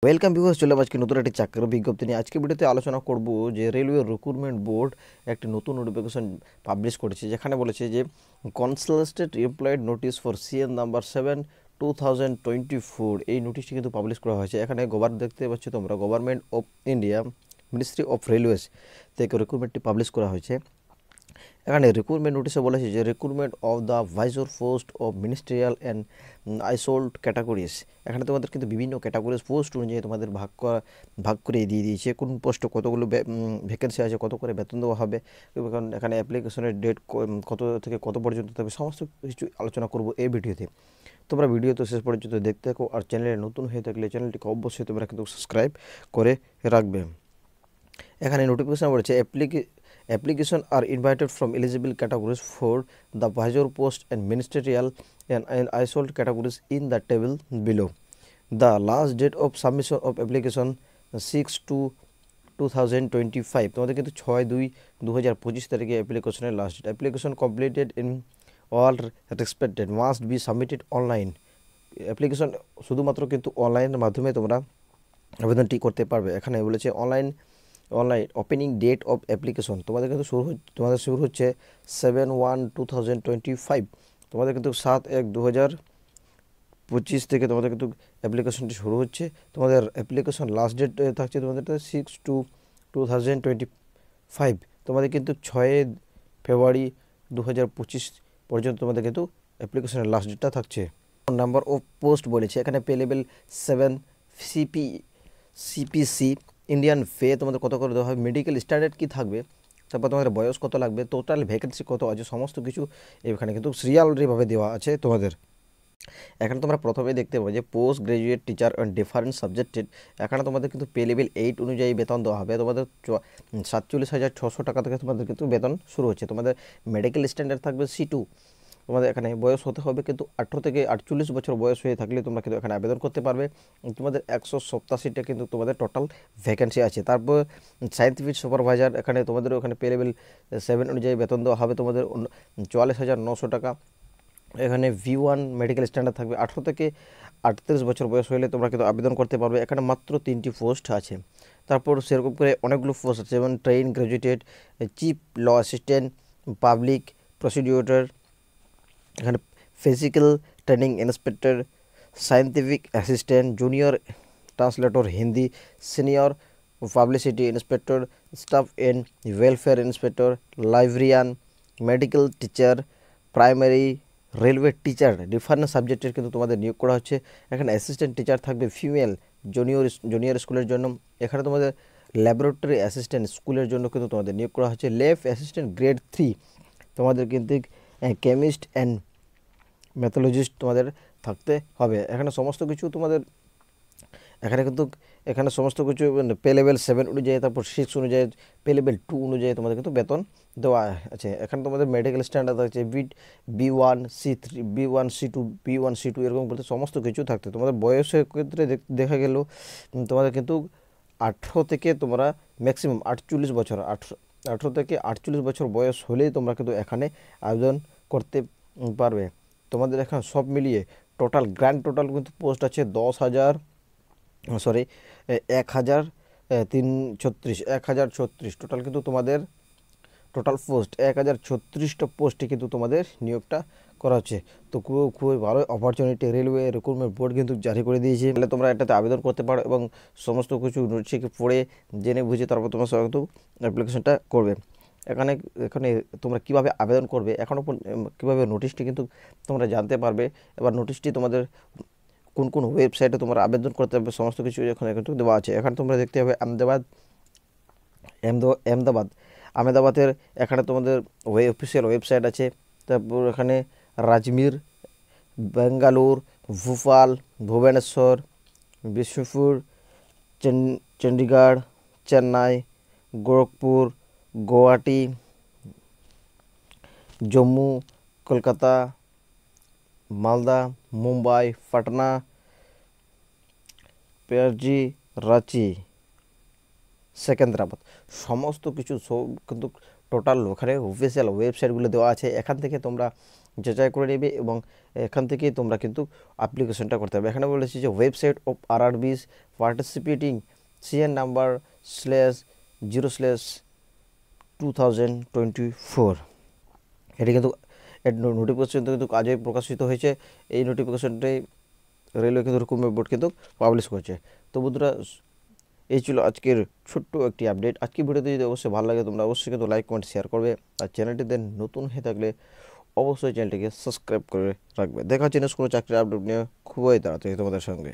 Welcome viewers, চলে আজকে নতুন একটি চাকরির বিজ্ঞপ্তি নিয়ে। আজকে ভিডিওতে আলোচনা করব যে রেলওয়ে রিক্রুটমেন্ট বোর্ড একটি নতুন নোটিফিকেশন পাবলিশ করেছে, যেখানে বলেছে যে consulted employed notice for CN number 7/2024 এই নোটিশটি কিন্তু পাবলিশ করা হয়েছে। এখানে দেখতে পাচ্ছ তোমরা government of India ministry of railways থেকে রিক্রুটমেন্টটি পাবলিশ করা হয়েছে। এখানে রিক্রুটমেন্ট নোটিশে বলেছে যে রিক্রুটমেন্ট অফ দ্য ভাইজর post of ministerial and isolated categories. এখানে তোমাদের কিন্তু বিভিন্ন ক্যাটাগরিজ পোস্ট অনুযায়ী তোমাদের ভাগ করে দিয়ে দিয়েছে কোন পোস্টে কতগুলো ভ্যাকেন্সি আছে, কত করে বেতন দেওয়া হবে, এবং এখানে অ্যাপ্লিকেশনের ডেট কত থেকে কত পর্যন্ত থাকবে, সমস্ত কিছু আলোচনা করব এই ভিডিওতে। তোমরা ভিডিও তো শেষ পর্যন্ত দেখতে থাকো, আর চ্যানেলে নতুন হয়ে থাকলে চ্যানেলটিকে অবশ্যই তোমরা কিন্তু সাবস্ক্রাইব করে রাখবে। এখানে নোটিফিকেশন বলেছে application are invited from eligible categories for the vice post and ministerial and isolated categories in the table below. The last date of submission of application 6/2/2025 তোমাদের কিন্তু 6/2/2025 তারিখে অ্যাপ্লিকেশনের last date. Application completed in all respected must be submitted online. Application শুধুমাত্র কিন্তু অনলাইনের মাধ্যমে তোমরা আবেদনটি করতে পারবে। এখানে বলেছে online opening date of application তোমাদের কিন্তু শুরু হচ্ছে 7/1/2025। তোমাদের কিন্তু 7/1/2025 থেকে তোমাদের কিন্তু অ্যাপ্লিকেশনটি শুরু হচ্ছে। তোমাদের অ্যাপ্লিকেশন লাস্ট ডেট থাকছে তোমাদের 6/2/2025। তোমাদের কিন্তু 6 ফেব্রুয়ারি 2025 পর্যন্ত তোমাদের কিন্তু অ্যাপ্লিকেশনের লাস্ট ডেটটা থাকছে। নাম্বার অফ পোস্ট বলেছে এখানে pay level 7 CPC Indian pay তোমাদের কত করে দেওয়া হবে, মেডিকেল স্ট্যান্ডার্ড কী থাকবে, তারপর তোমাদের বয়স কত লাগবে, টোটাল ভ্যাকেন্সি কত আছে, সমস্ত কিছু এখানে কিন্তু সিরিয়ালভাবে দেওয়া আছে তোমাদের। এখানে তোমরা প্রথমে দেখতে পাবে যে post graduate teacher and different subjected. এখানে তোমাদের কিন্তু পে লেভেল 8 অনুযায়ী বেতন দেওয়া হবে। তোমাদের 47,600 টাকা থেকে তোমাদের কিন্তু বেতন শুরু হচ্ছে। তোমাদের মেডিকেল স্ট্যান্ডার্ড থাকবে C2। তোমাদের এখানে বয়স হতে হবে কিন্তু 18 থেকে 48 বছর বয়স হয়ে থাকলে তোমরা কিন্তু এখানে আবেদন করতে পারবে। তোমাদের 187টা কিন্তু তোমাদের টোটাল ভ্যাকেন্সি আছে। তারপর সায়েন্টিফিক সুপারভাইজার, এখানে তোমাদেরও এখানে পে লেভেল 7 অনুযায়ী বেতন দেওয়া হবে তোমাদের 44,900 টাকা। এখানে V1 মেডিকেল স্ট্যান্ডার্ড থাকবে। 18 থেকে 38 বছর বয়স হলে তোমরা কিন্তু আবেদন করতে পারবে। এখানে মাত্র 3টি পোস্ট আছে। তারপর সেরকম করে অনেকগুলো পোস্ট আছে, যেমন train graduated, chief law assistant, public prosecutor, এখানে physical training inspector, scientific assistant, junior translator Hindi, senior publicity inspector, staff and welfare inspector, librarian, medical teacher, primary railway teacher, different সাবজেক্টের কিন্তু তোমাদের নিয়োগ করা হচ্ছে। এখানে অ্যাসিস্ট্যান্ট টিচার থাকবে ফিমেল জুনিয়র স্কুলের জন্য। এখানে তোমাদের ল্যাবরেটরি অ্যাসিস্ট্যান্ট স্কুলের জন্য কিন্তু তোমাদের নিয়োগ করা হচ্ছে। ল্যাব অ্যাসিস্ট্যান্ট গ্রেড 3 তোমাদের কিন্তু কেমিস্ট অ্যান্ড ম্যাথোলজিস্ট তোমাদের থাকতে হবে। এখানে সমস্ত কিছু তোমাদের এখানে সমস্ত কিছু পে লেভেল 7 অনুযায়ী, তারপর 6 অনুযায়ী, পে লেভেল 2 অনুযায়ী তোমাদের কিন্তু বেতন দেওয়া আছে। এখানে তোমাদের মেডিকেল স্ট্যান্ডার্ড আছে B1 C3 B1 C2 B1 C2 এরকম বলতে সমস্ত কিছু থাকতে। তোমাদের বয়সের ক্ষেত্রে দেখা গেল তোমাদের কিন্তু 18 থেকে তোমরা ম্যাক্সিমাম 48 বছর 18 থেকে 48 বছর বয়স হলেই তোমরা কিন্তু এখানে আবেদন করতে পারবে। তোমাদের এখানে সব মিলিয়ে গ্র্যান্ড টোটাল কিন্তু পোস্ট আছে 1036 টোটাল কিন্তু তোমাদের টোটাল পোস্ট 1036টা পোস্টে কিন্তু তোমাদের নিয়োগটা করা হচ্ছে। তো খুবই ভালো অপরচুনিটি রেলওয়ে রিক্রুটমেন্ট বোর্ড কিন্তু জারি করে দিয়েছে। তাহলে তোমরা এটাতে আবেদন করতে পারো এবং সমস্ত কিছু নোটিশকে পড়ে জেনে বুঝে তারপর তোমরা কিন্তু অ্যাপ্লিকেশনটা করবে। এখানে তোমরা কিভাবে আবেদন করবে, এখনও কীভাবে নোটিশটি কিন্তু তোমরা জানতে পারবে। এবার নোটিশটি তোমাদের কোন কোন ওয়েবসাইটে তোমরা আবেদন করতে হবে সমস্ত কিছু এখানে কিন্তু দেওয়া আছে। এখানে তোমরা দেখতে হবে আহমেদাবাদের এখানে তোমাদের অফিসিয়াল ওয়েবসাইট আছে। তারপর এখানে রাজমির, বেঙ্গালুর, ভোপাল, ভুবনেশ্বর, বিষ্ণুপুর, চণ্ডীগড়, চেন্নাই, গোরখপুর, গুয়াহাটি, জম্মু, কলকাতা, মালদা, মুম্বাই, পাটনা, পেয়ারজি, রাঁচি, সেকেন্দ্রাবাদ, সমস্ত কিছু সব কিন্তু টোটাল ওখানে অফিসিয়াল ওয়েবসাইটগুলো দেওয়া আছে। এখান থেকে তোমরা যাচাই করে নেবে এবং এখান থেকে তোমরা কিন্তু অ্যাপ্লিকেশনটা করতে হবে। এখানে বলেছি যে website of RRBs participating CN number //2024। এটি কিন্তু এর নোটিফিকেশন কিন্তু আজই প্রকাশিত হয়েছে। এই নোটিফিকেশনটাই রেলওয়ে কিন্তু রিক্রুটমেন্ট বোর্ড কিন্তু পাবলিশ করেছে। তো বন্ধুরা, এই ছিল আজকের ছোট্ট একটি আপডেট। আজকের ভিডিওতে যদি অবশ্যই ভালো লাগে তোমরা অবশ্যই কিন্তু লাইক কমেন্ট শেয়ার করবে, আর চ্যানেলটিতে নতুন হয়ে থাকলে অবশ্যই চ্যানেলটিকে সাবস্ক্রাইব করে রাখবে। দেখা হচ্ছে নেক্সট কোনো চাকরির আপডেট নিয়ে খুবই তাড়াতাড়ি তোমাদের সঙ্গে।